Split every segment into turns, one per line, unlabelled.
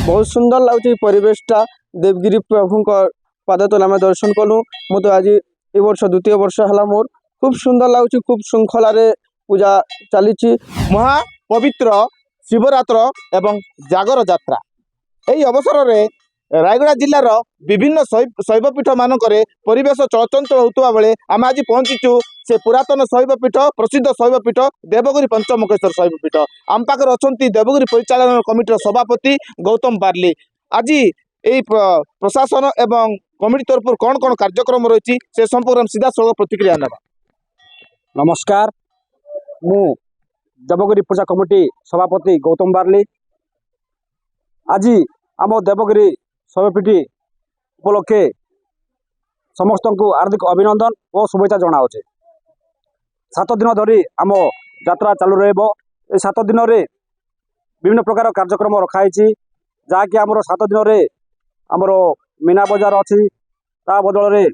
बहुत सुंदर लगुच परिवेशटा देवगिरी प्रभु पादतल आम दर्शन कलु। मु तो आज ए वर्ष द्वितीय वर्ष है मोर खूब सुंदर लगुच खूब श्रृंखलार पूजा चली।
महा पवित्र शिवरात्र एवं जागर यात्रा यही अवसर में रायगड़ा जिलार विभिन्न शैवपीठ मानक परिवेश चलचंचल होता बेले आम आज पहुंचीचु से पुरातन शैवपीठ प्रसिद्ध शैवपीठ देवगिरी पंचमुखेश्वर शैवपीठ। आम पाखे अच्छा देवगिरी परिचालन कमिटर सभापति गौतम बार्ली। आज यही प्रशासन एवं कमिटी तरफ कौन कौन कार्यक्रम रही से संपर्क में सीधा सड़क प्रतिक्रिया ना।
नमस्कार, मु देवगिरी पूजा कमिटी सभापति गौतम बार्ली। आज आम देवगिरी शैवपीठ उपलक्षे समस्त को हार्दिक अभिनंदन और शुभेच्छा जनाऊे। 7 दिन धरी आम यात्रा चालू रहा। 7 दिन में विभिन्न प्रकार कार्यक्रम रखाई जहाँकि आमर 7 दिन में आमर मीना बजार अच्छी ता बदल में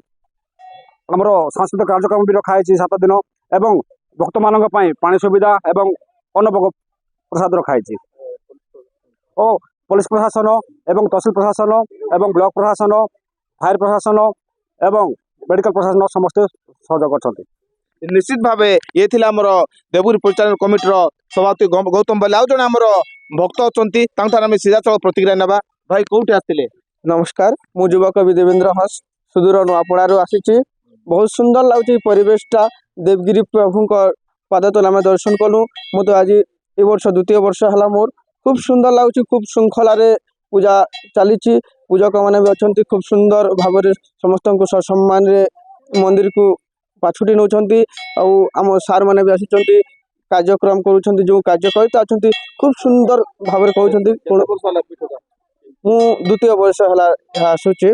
आमर सांस्कृतिक कार्यक्रम भी रखाई 7 दिन एवं भक्त मान पानी सुविधा एवं अन्न प्रसाद रखाई और पुलिस प्रशासन एवं तहसिल प्रशासन एवं ब्लॉक प्रशासन फायर प्रशासन एवं मेडिकल प्रशासन समस्ते सहयोग कर।
निश्चित भाव ये आमर देवगिरी परिचालन कमिटर सभापति गौतम बार्ली। आउ जड़े आमर भक्त अच्छा सीधा चल प्रतिक्रिया ना। भाई कौटी आसते?
नमस्कार, मु युवा कवि देवेंद्र हंस सुदूर नुआपड़ू आसी। बहुत सुंदर लगुच परिवेशटा देवगिरी प्रभु पादतल आम दर्शन कलु। मु तो आज ए वर्ष द्वितीय वर्ष है मोर खूब सुंदर लगुच खूब श्रृंखलार पूजा चली। पूजक मैंने भी अच्छा खूब सुंदर भाव समस्त को सम्मान मंदिर को पाछुटी नौ आम सार मैंने भी आसी कार्यक्रम कर जो कार्यकर्ता अच्छा खूब सुंदर भाव कहते। मु द्वितीय वर्ष है आसूची।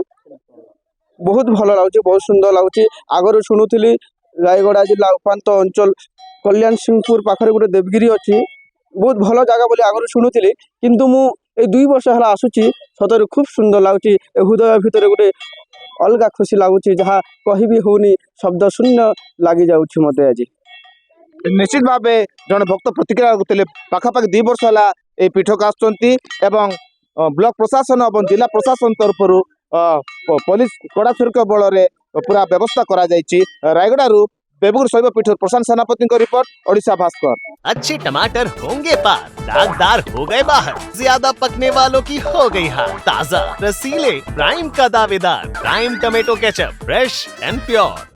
बहुत भल लगुच बहुत सुंदर लगुच। आगर शुणुली रायगड़ा जिला उपात अंचल कल्याण सिंहपुर पाखे गोटे देवगिरी अच्छी बहुत भल जगह बोली आगर शुणुली किंतु मु 2 वर्ष है आसूची। सतरे खूब सुंदर लगुच। हृदय भितर गोटे अलग खुशी लगुच जहाँ कह भी होनी शब्द शून्य लगी जाऊँ मत। आज
निश्चित भाव जन भक्त प्रतिक्रिया करते पाखापाखि 2 वर्ष है ये पीठक आसुँच ब्लॉक प्रशासन और जिला प्रशासन तरफ पुलिस कड़ा सुरक्षा बल में पूरा व्यवस्था करा जायछि। रायगड़ारू देवगिरी शैवपीठ प्रशांत सेनापति को रिपोर्ट, ओडिशा भास्कर।
अच्छे टमाटर होंगे पार, दागदार हो गए बाहर, ज्यादा पकने वालों की हो गई हार। ताजा रसीले प्राइम का दावेदार prime tomato ketchup, fresh and pure.